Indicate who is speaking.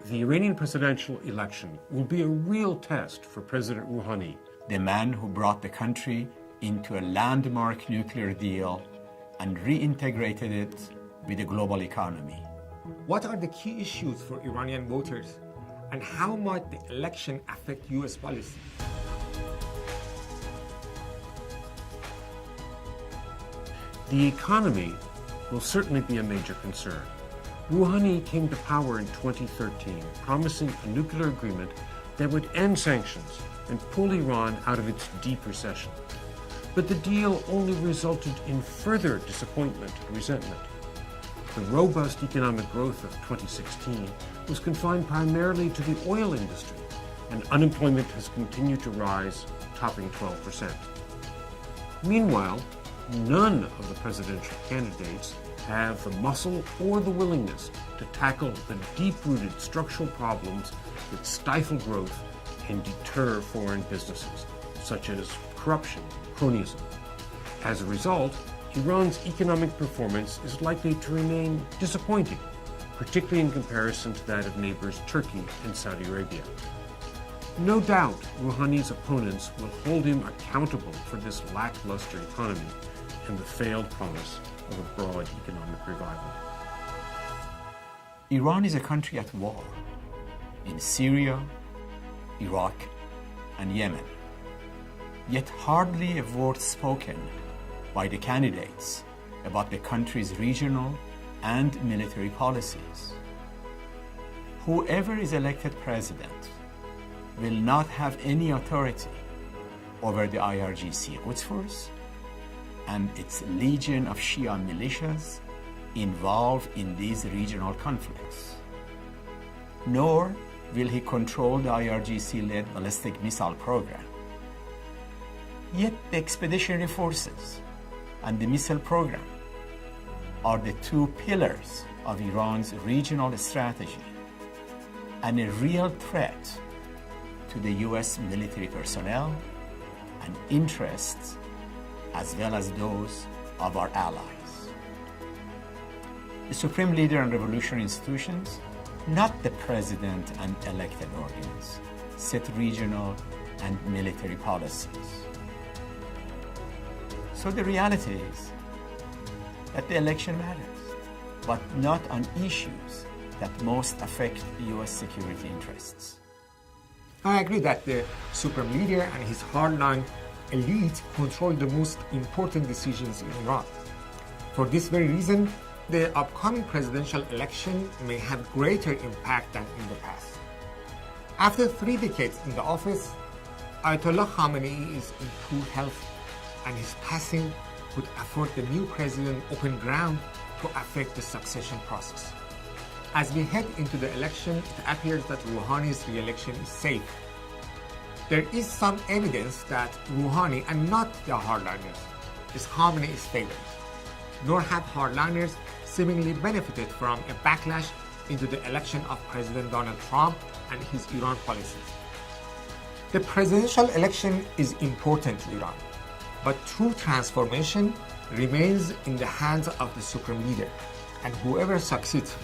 Speaker 1: The Iranian presidential election will be a real test for President Rouhani,
Speaker 2: the man who brought the country into a landmark nuclear deal and reintegrated it with the global economy.
Speaker 3: What are the key issues for Iranian voters, and how might the election affect U.S. policy?
Speaker 1: The economy will certainly be a major concern. Rouhani came to power in 2013, promising a nuclear agreement that would end sanctions and pull Iran out of its deep recession. But the deal only resulted in further disappointment and resentment. The robust economic growth of 2016 was confined primarily to the oil industry, and unemployment has continued to rise, topping 12%. Meanwhile, none of the presidential candidates have the muscle or the willingness to tackle the deep-rooted structural problems that stifle growth and deter foreign businesses, such as corruption, cronyism. As a result, Iran's economic performance is likely to remain disappointing, particularly in comparison to that of neighbors Turkey and Saudi Arabia. No doubt, Rouhani's opponents will hold him accountable for this lackluster economy and the failed promise of a broad economic revival.
Speaker 2: Iran is a country at war in Syria, Iraq, and Yemen. Yet hardly a word spoken by the candidates about the country's regional and military policies. Whoever is elected president will not have any authority over the IRGC Quds Force and its legion of Shia militias involved in these regional conflicts. Nor will he control the IRGC-led ballistic missile program. Yet the expeditionary forces and the missile program are the two pillars of Iran's regional strategy and a real threat to the US military personnel and interests, as well as those of our allies. The supreme leader and revolutionary institutions, not the president and elected organs, set regional and military policies. So the reality is that the election matters, but not on issues that most affect US security interests.
Speaker 3: I agree that the supreme leader and his hardline elite control the most important decisions in Iran. For this very reason, the upcoming presidential election may have greater impact than in the past. After 3 decades in the office, Ayatollah Khamenei is in poor health, and his passing would afford the new president open ground to affect the succession process. As we head into the election, it appears that Rouhani's re-election is safe. There is some evidence that Rouhani, and not the hardliners, is Khamenei's favorite. Nor have hardliners seemingly benefited from a backlash into the election of President Donald Trump and his Iran policies. The presidential election is important to Iran, but true transformation remains in the hands of the supreme leader, and whoever succeeds